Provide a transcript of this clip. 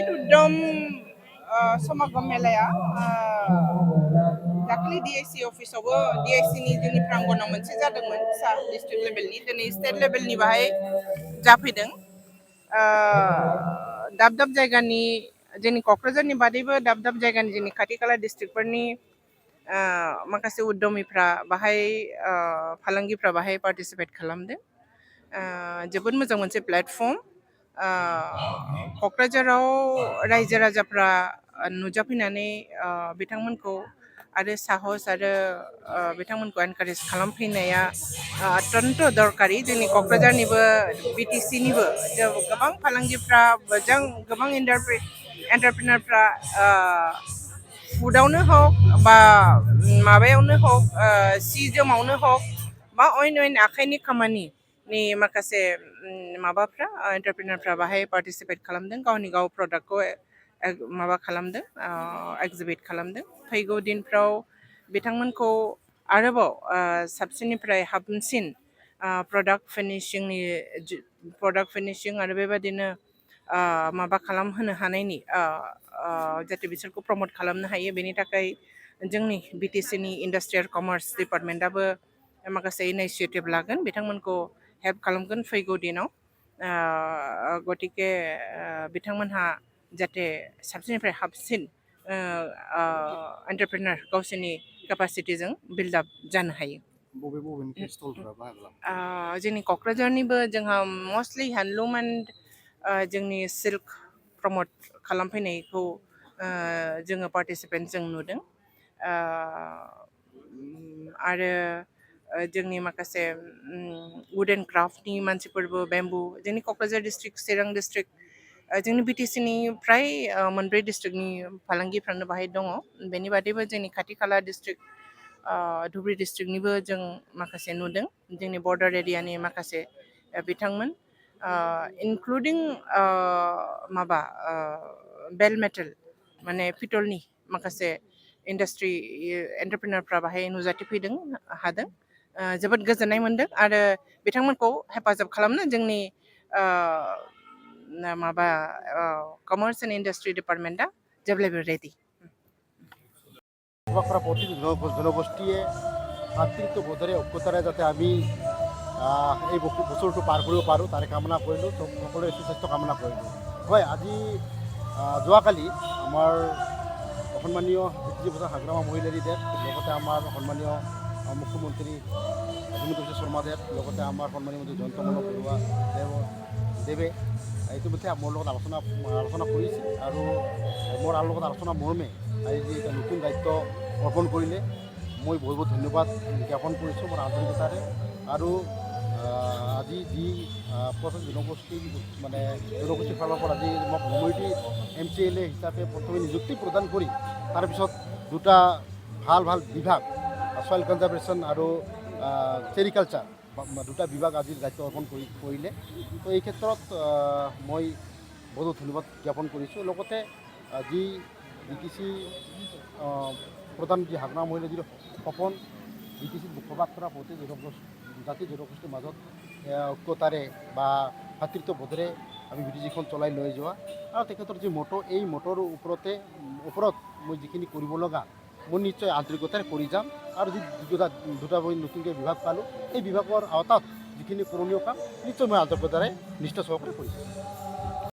State Uddam Samagam Melaya दाखिलि DIC अफिसावबो DIC नि जोंनि प्रांगनाव मोनसे जादोंमोन फिसा डिस्ट्रिक्ट लेभेलनि दिनै स्टेट लेभेलनि बाहाय जाफैदों दाब दाब जायगानि जोंनि क'क्राझारनि बादैबो दाब दाब जायगानि जोंनि खाथि खाला डिस्ट्रिक्टफोरनि माखासे उद्यमिफ्रा बाहाय फालांगिफ्रा बाहाय पार्टिसिपेट खालामदों जोबोद मोजां मोनसे प्लेटफर्म क'क्राझाराव रायजो राजाफ्रा नुजाफैनानै बिथांमोनखौ आरो साहस आरो बिथांमोनखौ एनकारेज खालामफैनाया अत्यन्त दरकारि जोंनि क'क्राझारनिबो BTC निबो गोबां फालांगिफ्रा गोबां एन्टारप्रिनारफ्रा फुडआवनो हक बा माबायावनो हक सि जोमावनो हक बा अइन आखाइनि खामानिनि माखासे माबाफ्रा एन्टारप्रिनारफ्रा बाहाय पार्टिसिपेट खालामदों गावनि गाव प्रडाक्टखौ माबा खालामदों एक्जिबिट खालामदों फैगौ दिनफ्राव बिथांमोनखौ आरोबाव साबसिननिफ्राय हामसिन प्रडाक्ट फिनिशिं आरो बेबादिनो माबा खालामहोनो हानायनि जाहाथे बिसोरखौ प्रमोट खालामनो हायो बेनि थाखाय जोंनि BTC नि इन्डास्ट्रियेल कमार्स डिपार्टमेन्टआबो माखासे इनिशिएटिभ लागोन बिथांमोनखौ हेल्प खालामगोन फैगौ दिनाव गतिके बिथांमोनहा जाहाथे साबसिननिफ्राय हामसिन एन्टारप्रिनार गावसोरनि केपासिटिजों बिल्ड आप जानो हायो जोंनि क'क्राझारनिबो जोंहा मस्टलि हेन्डलुम एन्ड जोंनि सिल्क प्रमोट खालामफैनायखौ जोङो पार्टिसिपेन्ट जों नुदों आरो जोंनि माखासे वुड एन्ड क्राफ्टनि मानसिफोरबो बेम्बु जोंनि क'क्राझार डिस्ट्रिक्ट चिरां डिस्ट्रिक्ट जोंनि BTC नि फ्राय मोनब्रै डिस्ट्रिक्टनि फालांगिफ्रानो बाहाय दङ बेनि बादैबो जोंनि खाथि खाला डिस्ट्रिक्ट धुबुरी डिस्ट्रिक्टनिबो जों माखासे नुदों जोंनि बर्डार एरियानि माखासे बिथांमोन इनक्लुडिं माबा बेल मेटेल माने पितलनि माखासे इन्डास्ट्रि एन्टारप्रिनारफ्रा बाहाय नुजाथिफैदों हादों जोबोद गोजोननाय मोनदों आरो बिथांमोनखौ हेफाजाब खालामनो जोंनि माबा कमार्स एन्ड इन्डास्ट्रि डिपार्टमेन्टआ जेब्लायबो रेडि প্ৰতি জনগোষ্ঠীয়ে ভাতৃত্ব বোধেৰে ঐক্যতাৰে যাতে আমি এই বছৰটো পাৰ কৰিব পাৰোঁ তাৰে কামনা কৰিলোঁ সকলোৰে সুস্বাস্থ্য কামনা কৰিলোঁ হয় আজি যোৱাকালি আমাৰ সন্মানীয় BTC বছৰ হাগ্ৰামা মহিলাৰী দেৱ লগতে আমাৰ সন্মানীয় মুখ্যমন্ত্ৰী হিমন্ত বিশ্ব শৰ্মা দেৱ লগতে আমাৰ সন্মানীয় মন্ত্ৰী জয়ন্ত মল্ল বৰুৱা দেৱে ইতিমধ্যে মোৰ লগত আলোচনা কৰিছে আৰু মোৰ লগত আলোচনা মৰ্মে আজি এটা নতুন দায়িত্ব অৰ্পণ কৰিলে মই বহুত বহুত ধন্যবাদ জ্ঞাপন কৰিছোঁ মোৰ আন্তৰিকতাৰে আৰু আজি যি জনগোষ্ঠীৰ ফালৰ পৰা আজি মোক মিনৰিটি MCLA হিচাপে প্ৰথমে নিযুক্তি প্ৰদান কৰি তাৰপিছত দুটা ভাল বিভাগ সয়েল কনজাৰ্ভেশ্যন আৰু চেৰিকালচাৰ দুটা বিভাগ আজিৰ দায়িত্ব অৰ্পণ কৰিলে তো এই ক্ষেত্ৰত মই বহুত ধন্যবাদ জ্ঞাপন কৰিছোঁ লগতে যি BTC প্ৰধান যি হাগ্ৰামা মহিলা যিটো সপোন BTC বসবাস কৰা প্ৰতি জাতি জনগোষ্ঠীৰ মাজত ঐক্যতাৰে বা ভাতৃত্ববোধেৰে আমি BTCখন চলাই লৈ যোৱা আৰু তেখেতৰ যি মটো এই মটৰ ওপৰত মই যিখিনি কৰিব লগা মই নিশ্চয় আন্তৰিকতাৰে কৰি যাম আৰু যি দুটা মই নতুনকৈ বিভাগ পালোঁ এই বিভাগৰ আওতাত যিখিনি কৰণীয় কাম নিশ্চয় মই আন্তৰিকতাৰে নিষ্ঠা সহকাৰে কৰিম